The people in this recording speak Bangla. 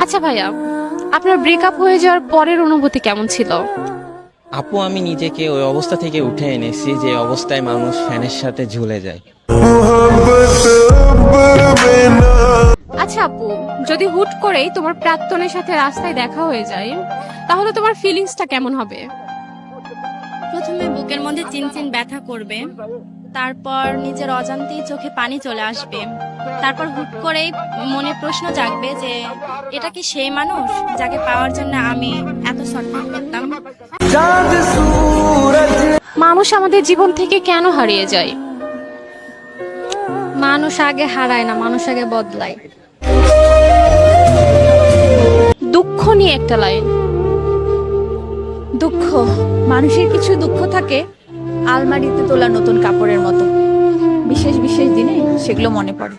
আচ্ছা ভাইয়া, আপনার ব্রেকআপ হয়ে যাওয়ার পরের অনুভূতি কেমন ছিল? আপু, আমি নিজেকে ওই অবস্থা থেকে উঠে এনেছি যে অবস্থায় মানুষ ফ্যানের সাথে ঝুলে যায়। আচ্ছা আপু, যদি হুট করেই তোমার প্রাক্তনের সাথে রাস্তায় দেখা হয়ে যায়, তাহলে তোমার ফিলিংসটা কেমন হবে? প্রথমে বুকের মধ্যে চিনচিন ব্যথা করবে, তারপর নিজের অজান্তেই চোখে পানি চলে আসবে, তারপর হুট করেই মনে প্রশ্ন জাগবে যে এটা কি সেই মানুষ যাকে পাওয়ার জন্য আমি এত ছটফট করতাম। মানুষ আমাদের জীবন থেকে কেন হারিয়ে যায়? মানুষ আগে হারায় না, মানুষ আগে বদলায়। দুঃখ নিয়ে একটা লাইন। দুঃখ, মানুষের কিছু দুঃখ থাকে আলমারিতে তোলা নতুন কাপড়ের মতো, বিশেষ বিশেষ দিনে সেগুলো মনে পড়ে।